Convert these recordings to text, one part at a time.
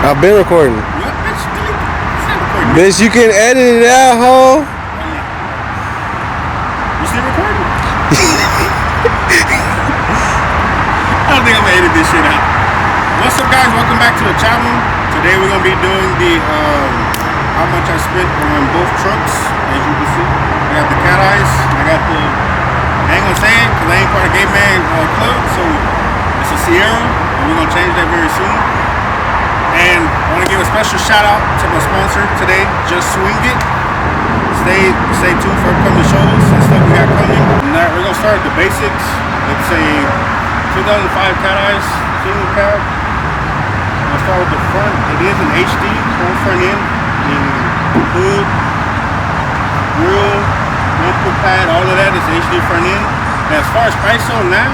I've been recording. What, bitch? It's not recording. Bitch, you can edit it out, ho. You still recording? I don't think I'm gonna edit this shit out. What's up, guys? Welcome back to the channel. Today we're gonna be doing the how much I spent on both trucks. As you can see, I got the cat eyes. I got the. I ain't gonna say it because I ain't part of Gay Man Club, so it's a Sierra, and we're gonna change that very soon. And I want to give a special shout out to my sponsor today, Just Swing It. Stay tuned for upcoming shows and stuff we got coming. And we're gonna start at the basics. It's a 2005 cat eyes single cab. I'll start with the front. It is an HD whole front end, hood, grill, bumper pad, all of that is HD front end. And as far as price on that,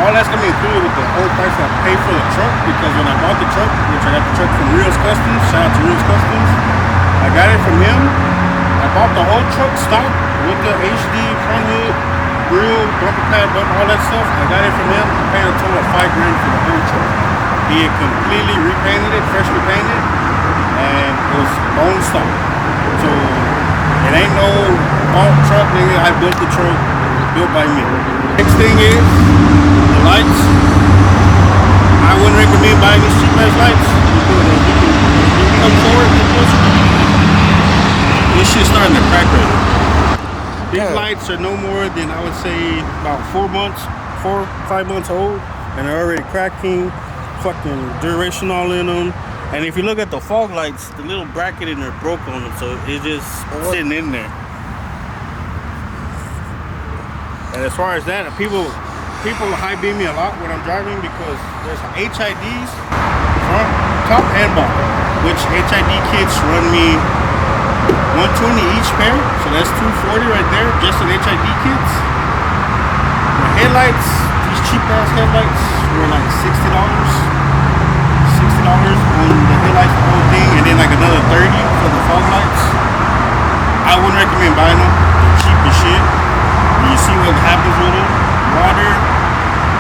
all that's gonna be included with the whole price I paid for the truck, because when I bought the truck, which I got the truck from Reels Customs, shout out to Reels Customs, I got it from him. I bought the whole truck stock with the HD front hood, grill, bumper pad, all that stuff. I got it from him. I paid a total of $5 grand for the whole truck. He had completely repainted it, freshly painted, and it was bone stock. So it ain't no bought truck, nigga. I built the truck, built by me. Next thing is the lights. I wouldn't recommend buying these cheap ass lights because you can come forward and push. This shit's starting to crack right now. These lights are no more than, I would say, about 4 or 5 months old, and they're already cracking. Fucking duration all in them. And if you look at the fog lights, the little bracket in there broke on them, so it's just sitting in there. And as far as that, people high beam me a lot when I'm driving, because there's HIDs front, top, and bottom, which HID kits run me $120 each pair, so that's $240 right there, just in HID kits. The headlights, these cheap ass headlights, were like $60 on the headlights, the whole thing, and then like another $30 for the fog lights. I wouldn't recommend buying them. They're cheap as shit. You see what happens with them: water,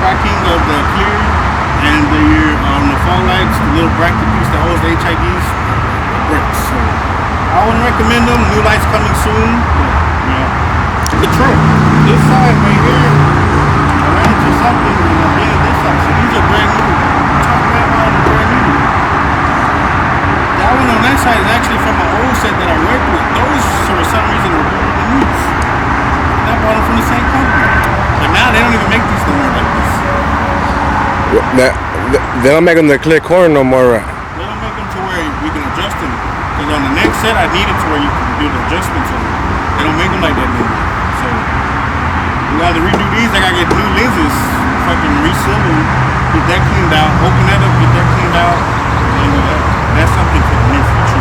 cracking of the clear, and on the fog lights, the little bracket piece that holds the HIDs breaks. So I wouldn't recommend them. New lights coming soon. But, yeah. The truck, this side right here, I ran into something and I ran this side. So these are brand new. Top wrap on the brand new. That one on that side is actually from my old set that I worked with. Those, for some reason, were better than these. And I bought them from the same company. But now they don't even make these no more like this. They don't make them the clear corner no more, right? They don't make them to where we can adjust them. Because on the next set, I need it to where you can do the adjustments on them. They don't make them like that no more. So we gotta redo these. I gotta get new lenses, fucking reseal them, get that cleaned out, open that up, get that cleaned out, and that's something for the near future.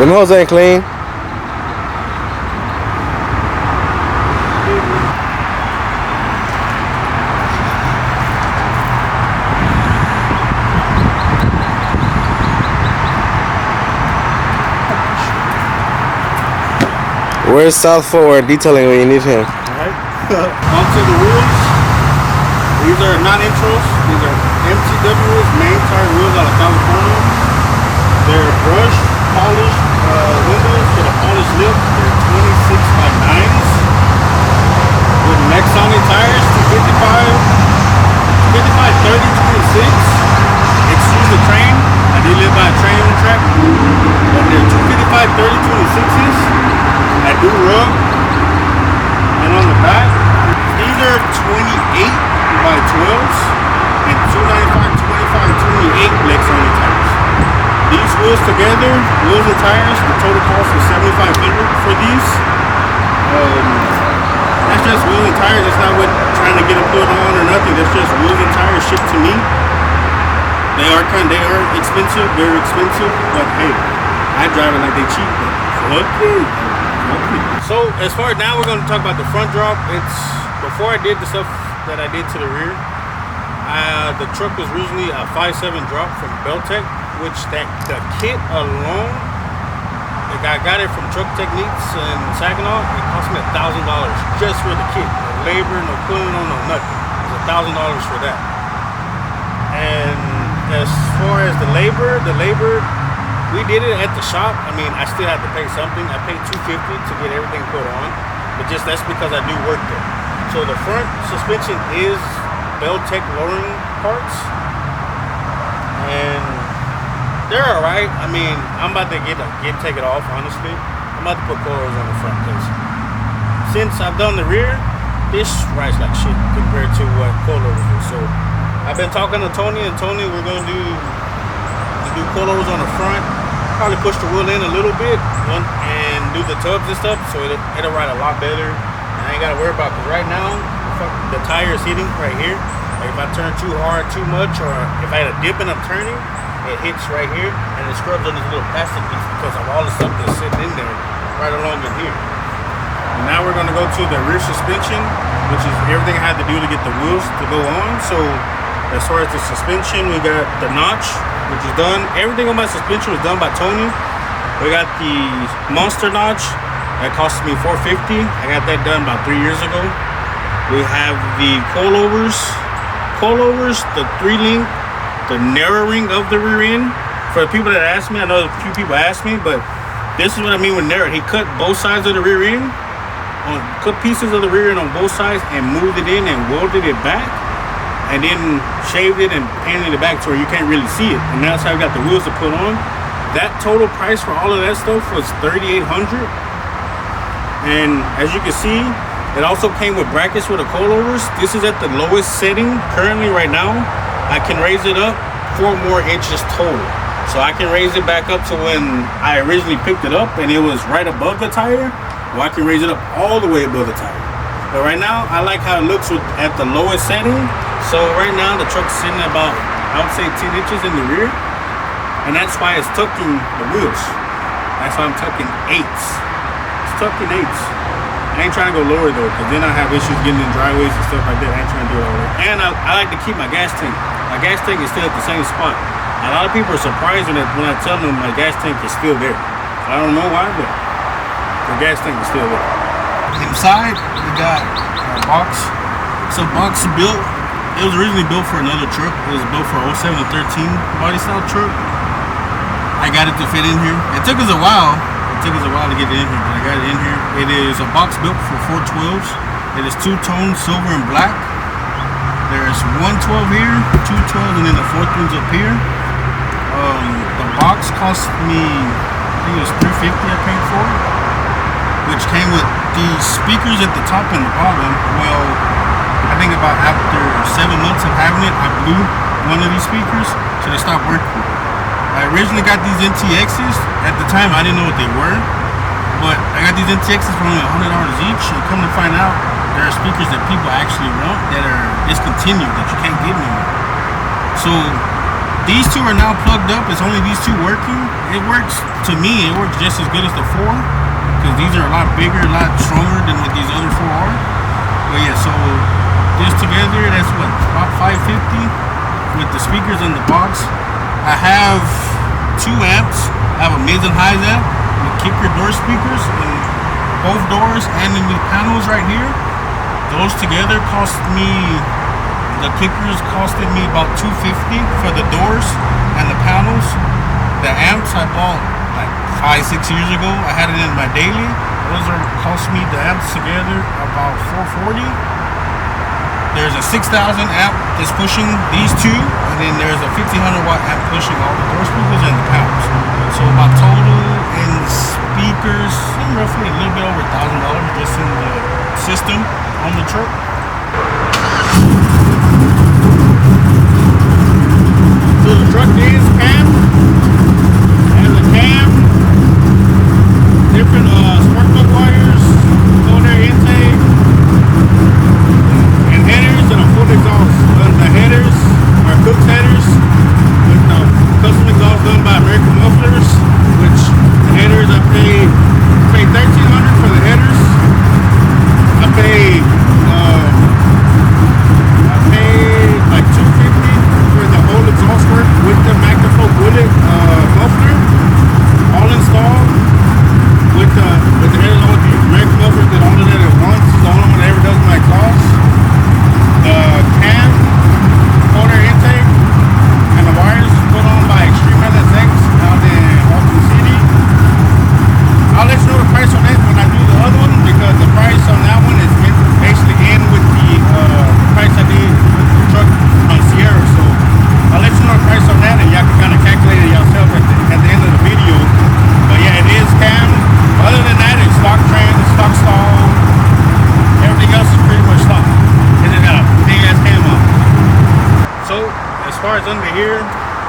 Them hoes ain't clean. Where's South for detailing when you need him? Alright. Onto the wheels. These are not intros. These are MTWs, main tire wheels out of California. They're brushed, polished windows with a polished lip. They're 26x9s. With Nexonic tires, 255, 30, 26. Excuse the train. I did live by a train track. But they're 255, 30, 26s. I do rub, and on the back, these are 28x12s and 295, 25, 28 Lexonic tires. These wheels together, wheels and tires, the total cost was $7,500 for these. That's just wheels and tires. That's not what trying to get them put on or nothing. That's just wheels and tires shipped to me. They are expensive, very expensive, but hey, I drive it like they cheap. But fuck you. So as far as now, we're going to talk about the front drop. It's before I did the stuff that I did to the rear. The truck was originally a 5.7 drop from Beltec, which the kit alone I got it from Truck Techniques in Saginaw. It cost me $1,000 just for the kit. No labor, no cooling, no nothing. It's $1,000 for that. And as far as the labor, we did it at the shop. I mean, I still had to pay something. I paid $250 to get everything put on, but just that's because I do work there. So the front suspension is Bell-Tech lowering parts, and they're all right. I mean, I'm about to take it off. Honestly, I'm about to put coils on the front because since I've done the rear, this rides like shit compared to what coilovers do. So I've been talking to Tony, and Tony, we're gonna do coilovers on the front. Probably push the wheel in a little bit and do the tubs and stuff, so it'll ride a lot better. And I ain't gotta worry about, because right now the tire is hitting right here. Like if I turn too hard, too much, or if I had a dip and I'm turning, it hits right here and it scrubs on this little plastic piece because of all the stuff that's sitting in there right along in here. Now we're gonna go to the rear suspension, which is everything I had to do to get the wheels to go on. So as far as the suspension, we got the notch, which is done. Everything on my suspension was done by Tony. We got the monster notch that cost me $450. I got that done about 3 years ago. We have the coilovers, the 3-link, the narrowing of the rear end. For the people that ask me, I know a few people ask me, but this is what I mean with narrow. He cut both sides of the rear end, cut pieces of the rear end on both sides and moved it in and welded it back, and then shaved it and painted it back to where you can't really see it. And that's how I got the wheels to put on. That total price for all of that stuff was $3,800. And as you can see, it also came with brackets with the coilovers. This is at the lowest setting currently right now. I can raise it up 4 more inches total. So I can raise it back up to when I originally picked it up and it was right above the tire. Or I can raise it up all the way above the tire. But right now, I like how it looks at the lowest setting. So right now, the truck's sitting about, I would say 10 inches in the rear. And that's why it's tucking the wheels. That's why I'm tucking 8s. It's tucking 8s. I ain't trying to go lower though, because then I have issues getting in driveways and stuff like that. I ain't trying to do all that. And I like to keep my gas tank. My gas tank is still at the same spot. A lot of people are surprised when I tell them my gas tank is still there. I don't know why, but the gas tank is still there. Inside, we got our box. It's a box built. It was originally built for another truck. It was built for 07 to 13 body style truck. I got it to fit in here. It took us a while. It took us a while to get it in here, but I got it in here. It is a box built for 412s. It is 2-tone, silver and black. There's 112 here, 212, and then the 4th one's up here. The box cost me, I think it was $350 I paid for it, which came with the speakers at the top and the bottom. Well, I think about after 7 months of having it, I blew one of these speakers, so they stopped working. I originally got these NTXs. At the time, I didn't know what they were, but I got these NTXs for only $100 each, and come to find out, there are speakers that people actually want that are discontinued, that you can't get anymore. So these two are now plugged up. It's only these two working. It works, to me, it works just as good as the 4, because these are a lot bigger, a lot stronger than what these other 4 are. But yeah, so this together, that's what, about $550 with the speakers in the box. I have 2 amps. I have a mids and highs amp with kicker door speakers in both doors and in the panels right here. Those together cost me, the kickers costed me about $250 for the doors and the panels. The amps I bought like 5-6 years ago. I had it in my daily. Those are cost me, the amps together, about $440. There's a 6,000 amp that's pushing these two, and then there's a 1,500 watt amp pushing all the door speakers and the panels. So my total in speakers, roughly a little bit over $1,000 just in the system on the truck. So the truck is cam, and the cam, different spark plug wires, motor intake, and headers, and a full exhaust. The headers are Cook's headers with the custom exhaust done by American Mufflers, which the headers I paid $1,300 for the headers. I paid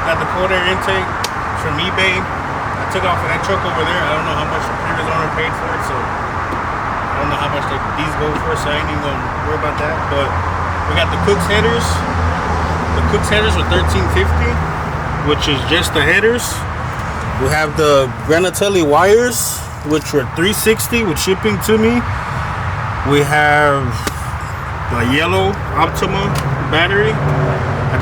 Got the cold air intake from eBay. I took off of that truck over there. I don't know how much the previous owner paid for it, so I don't know how much these go for, so I ain't even gonna worry about that. But we got the Cook's headers. The Cook's headers were $13.50, which is just the headers. We have the Granatelli wires, which were $3.60 with shipping to me. We have the yellow Optima battery. I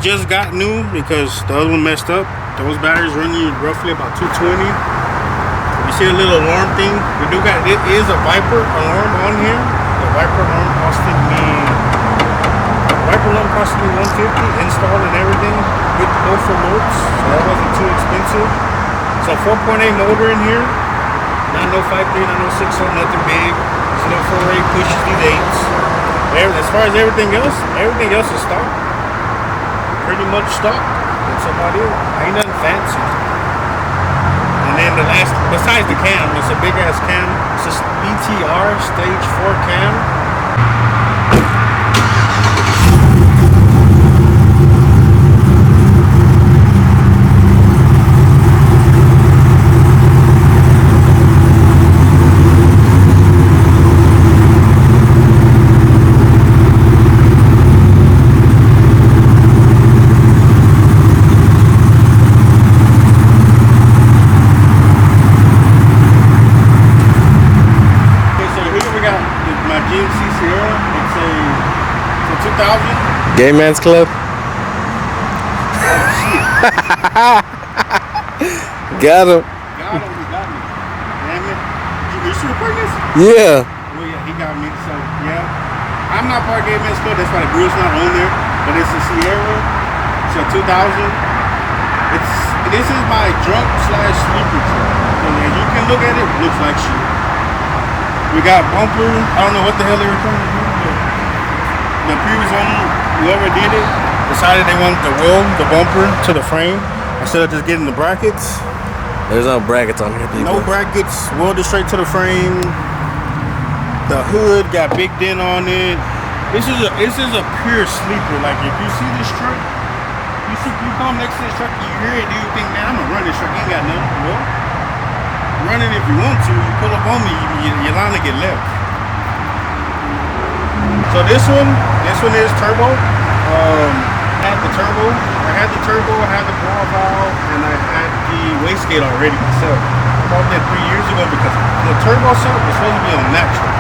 just got new because the other one messed up. Those batteries run you roughly about 220. You see a little alarm thing. It is a Viper alarm on here. The Viper alarm costed me $150 installed and everything with both remotes, so that wasn't too expensive. So 4.8 motor in here. Not no 5.3, not no 6.0, nothing big. It's no 4.8 pushes these 8s. As far as everything else is stock. Pretty much stock. That's about it. Ain't nothing fancy. And then the last, besides the cam, it's a big ass cam. It's a BTR stage 4 cam. Gay Man's Club. Got him. He got me. Damn it. You still recording this? Yeah. Well, yeah, he got me. So, yeah. I'm not part of Gay Man's Club. That's why the grill's not on there. But it's a Sierra. It's a 2000. This is my drunk / sleeper truck. So, yeah, you can look at it. It looks like shit. We got bumper. I don't know what the hell they were trying to do, but the previous owner, whoever did it, decided they wanted to weld the bumper to the frame instead of just getting the brackets. There's no brackets on here, people. No brackets, welded straight to the frame. The hood got big dent on it. This is a pure sleeper. Like, if you see this truck, you come next to this truck, you hear it, do you think, man, I'm gonna run this truck? You ain't got nothing. Well, run it if you want to. You pull up on me, you're liable to get left. So this one is turbo. I had the turbo, I had the ball valve, and I had the wastegate already myself. I bought that 3 years ago because the turbo set was supposed to be on that truck.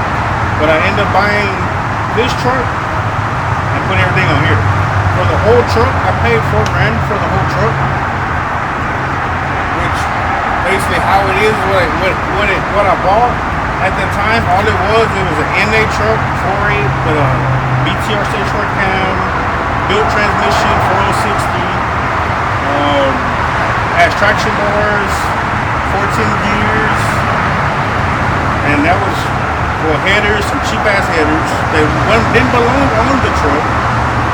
But I ended up buying this truck and put everything on here. For the whole truck, I paid $4 grand for the whole truck. Which basically how it is, what I bought. At the time, all it was an NA truck, 4.8, with a BTR stage 4 cam, built transmission, 4060, has traction bars, 14 gears, and that was for headers, some cheap ass headers. They didn't belong on the truck.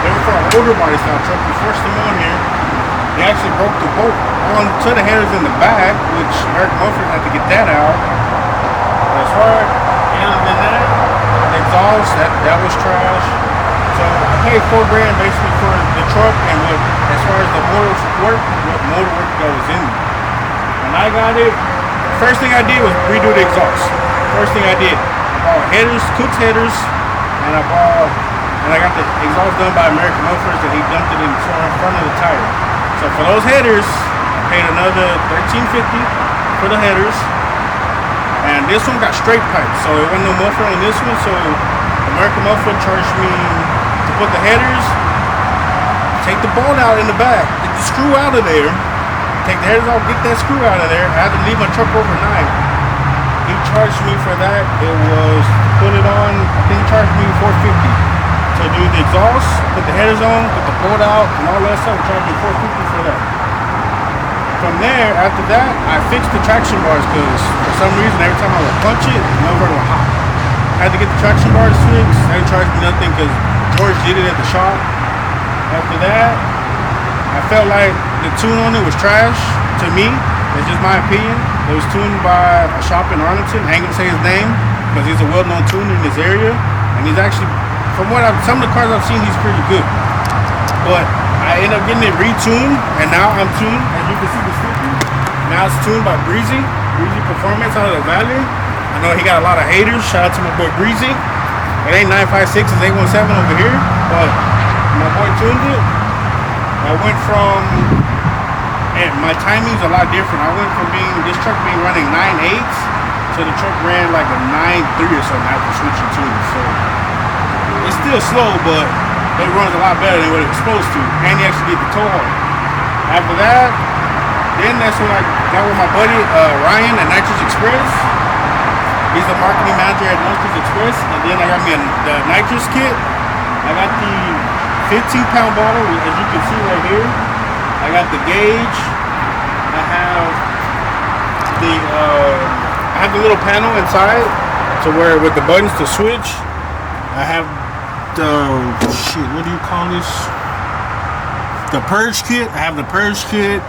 They were for an older body style truck. We forced them on here. They actually broke the bolt onto the headers in the back, which Eric Mumford had to get that out. As far other than that, the exhaust, that was trash. So I paid $4 grand basically for the truck and as far as the motor work that was in it. When I got it, the first thing I did was redo the exhaust. First thing I did, I bought headers, Cook's headers, and I got the exhaust done by American Motors, and he dumped it in front of the tire. So for those headers, I paid another $13.50 for the headers. And this one got straight pipes, so it wasn't no muffler on this one. So American Muffler charged me to put the headers, take the bolt out in the back, get the screw out of there, take the headers off, get that screw out of there. I had to leave my truck overnight. He charged me for that. It was put it on. I think he charged me $450 to do the exhaust, put the headers on, put the bolt out, and all that stuff. He charged me $450 for that. From there, after that, I fixed the traction bars because for some reason, every time I would punch it, nowhere would hop. I had to get the traction bars fixed. They didn't charge me nothing because George did it at the shop. After that, I felt like the tune on it was trash to me. It's just my opinion. It was tuned by a shop in Arlington. I ain't gonna say his name because he's a well-known tuner in this area. And he's actually, from what some of the cars I've seen, he's pretty good. But I I ended up getting it retuned, and now I'm tuned. As you can see the sticker, now it's tuned by Breezy Performance out of the Valley. I know he got a lot of haters. Shout out to my boy Breezy. It ain't 956, it's 817 over here, but my boy tuned it. I went from, and my timing's a lot different. I went from this truck being running 9.8s to the truck ran like a 9.3 or something after switching tunes. So it's still slow, but it runs a lot better than what it was supposed to. And you actually get the tow haul. After that, then that's when I got with my buddy Ryan at Nitrous Express. He's the marketing manager at Nitrous Express. And then I got me the nitrous kit. I got the 15-pound bottle, as you can see right here. I got the gauge. I have the little panel inside to where with the buttons to switch. I have what do you call this? The purge kit. I have the purge kit.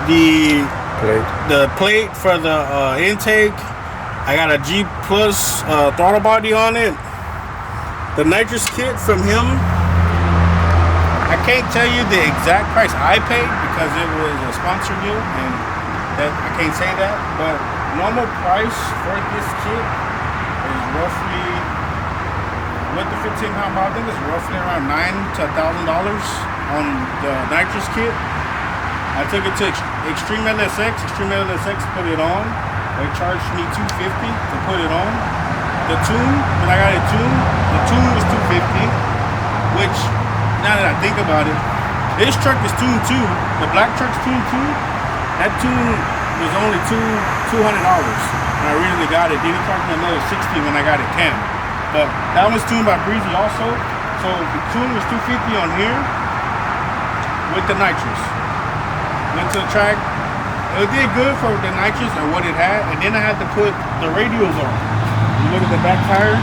The plate for the intake. I got a G Plus throttle body on it. The nitrous kit from him. I can't tell you the exact price I paid because it was a sponsor deal, and that I can't say that. But normal price for this kit is roughly, with the 15-pound bottle, I think it's roughly around $9,000 to $1,000 on the nitrous kit. I took it to Extreme LSX. Extreme LSX put it on. They charged me $250 to put it on. The tune, when I got it tuned, the tune was $250, which, now that I think about it, this truck is tuned too. The black truck's tuned too. That tune was only $200. And I originally got it. Then he charged me another $60 when I got it cam. But that was tuned by Breezy also. So the tune was $250 on here with the nitrous. Went to the track. It did good for the nitrous and what it had. And then I had to put the radials on. You look at the back tire.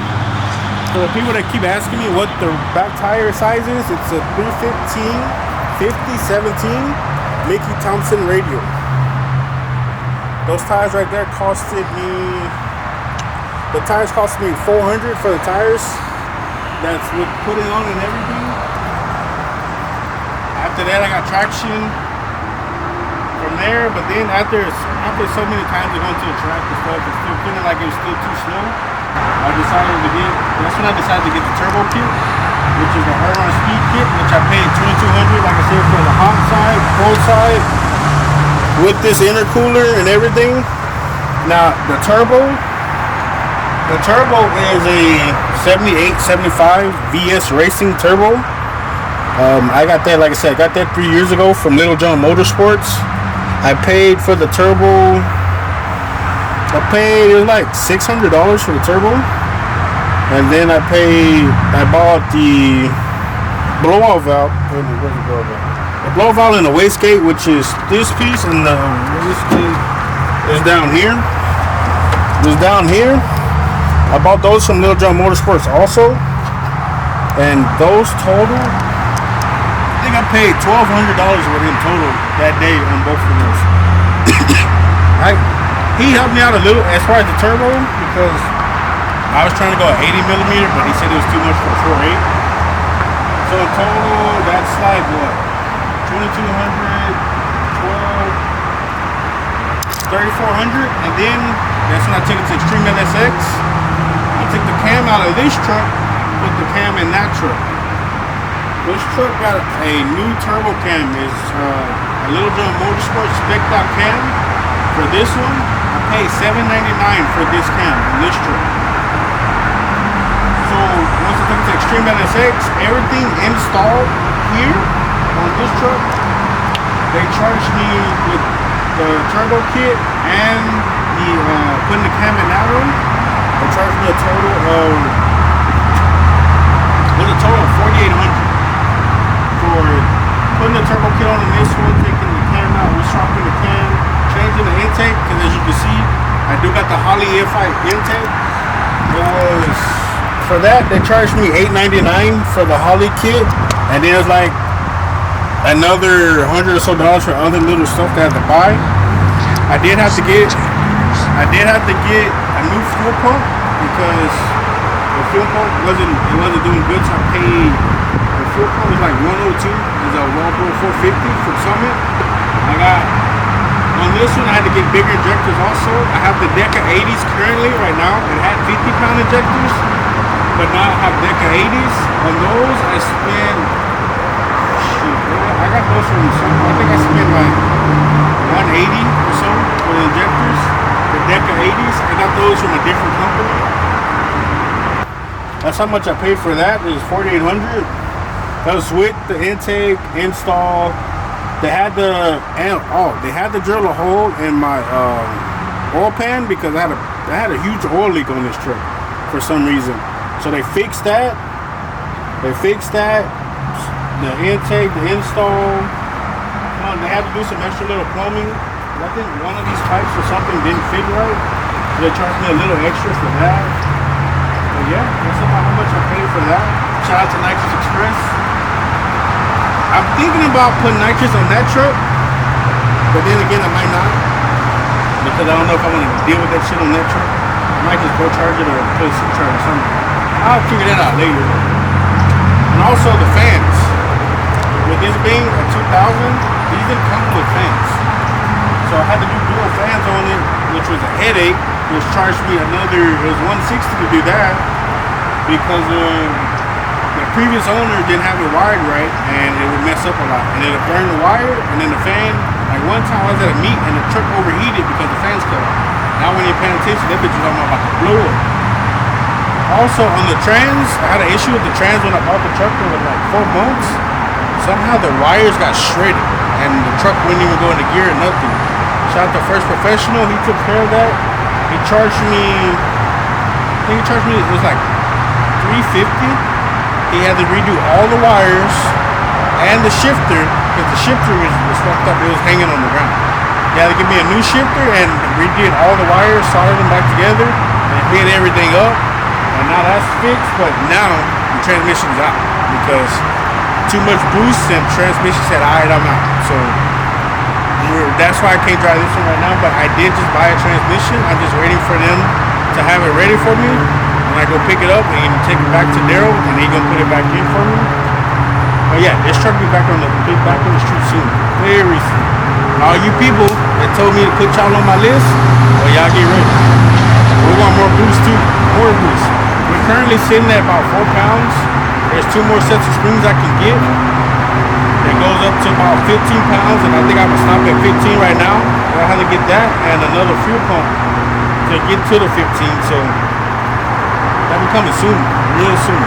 For the people that keep asking me what the back tire size is, it's a 315/50/17 Mickey Thompson radial. Those tires right there costed me, the tires cost me $400 for the tires. That's with putting on and everything. After that, I got traction from there, but then after so many times of going to the track and stuff, it's still feeling like it was still too slow. That's when I decided to get the turbo kit, which is the Aeron Speed kit, which I paid $2,200, like I said, for the hot side, cold side, with this intercooler and everything. Now, the turbo is a 78-75 VS Racing turbo. I got that, like I said, I got that 3 years ago from Little John Motorsports. I paid for the turbo, it was like $600 for the turbo. And then I bought the blowout valve. Where's the blowout valve? The blowout valve and the wastegate, which is this piece, and the wastegate is down here. It's down here. I bought those from Little John Motorsports also. And those total, I think I paid $1,200 with him total that day on both of those. He helped me out a little as far as the turbo because I was trying to go at 80mm, but he said it was too much for a 4.8. So in total, that's like what? 2,200, 3,400, and then that's when I took it to Extreme LSX. I took the cam out of this truck, put the cam in that truck. This truck got a new turbo cam. It's a Little John Motorsports spec'd out cam. For this one, I paid $799 for this cam in this truck. So once I took it to Extreme LSX, everything installed here on this truck, they charged me with the turbo kit and the putting the cam in that one. They charged me a total of $4,800 for putting the turbo kit on in this one, taking the cam out, reswapping the cam, changing the intake, because as you can see, I do got the HIGHLYFE intake. It was, for that, they charged me $899 for the Holly kit, and then it was like another $100 or so for other little stuff that I had to buy. I did have to get a new fuel pump because the fuel pump wasn't doing good, so I paid the fuel pump is like 102. It's a Walbro 450 from Summit. I got on this one. I had to get bigger injectors also. I have the Deca 80s currently right now. It had 50-pound injectors, but now I have Deca 80s. On those, I spent. I got those from some. I think I spent like 180 or so for the injectors. The Deca 80s. I got those from a different company. That's how much I paid for that. It was $4,800. That was with the intake, install. They had to drill a hole in my oil pan because I had a huge oil leak on this truck for some reason. So they fixed that. The intake, the install. They had to do some extra little plumbing. I think one of these pipes or something didn't fit right. So they charged me a little extra for that. But yeah, that's about how much I paid for that. Shout out to Nitrous Express. I'm thinking about putting nitrous on that truck, but then again I might not, because I don't know if I want to deal with that shit on that truck. I might just go charge it or put a supercharger or something. I'll figure that out later. And also the fans. With this being a 2000, these didn't come with fans. So I had to do dual fans on it, which was a headache, which charged me another, it was $160 to do that, because the previous owner didn't have it wired right, and it would mess up a lot. And it would burn the wire, and then the fan. Like one time I was at a meet, and the truck overheated because the fans cut off. Now when you're paying attention, that bitch was almost about to blow up. Also on the trans, I had an issue with the trans when I bought the truck for like 4 months. Somehow the wires got shredded, and the truck wouldn't even go into gear or nothing. Shout out to First Professional, he took care of that. He charged me, it was like $350. He had to redo all the wires and the shifter, because the shifter was fucked up. It was hanging on the ground. He had to give me a new shifter and redid all the wires, soldered them back together, and hit everything up. And now that's fixed, but now the transmission's out because too much boost and transmission said, alright, I'm out. So that's why I can't drive this one right now, but I did just buy a transmission. I'm just waiting for them to have it ready for me. When I go pick it up and take it back to Daryl, and he's gonna put it back in for me. But yeah, this truck will be back on the street soon, very soon. And all you people that told me to put y'all on my list, well, y'all get ready. We want more boost too, more boost. We're currently sitting at about 4 pounds. There's 2 more sets of springs I can get. It goes up to about 15 pounds, and I think I'm gonna stop at 15 right now. I have to get that and another fuel pump to get to the 15. So that'll be coming soon, real soon.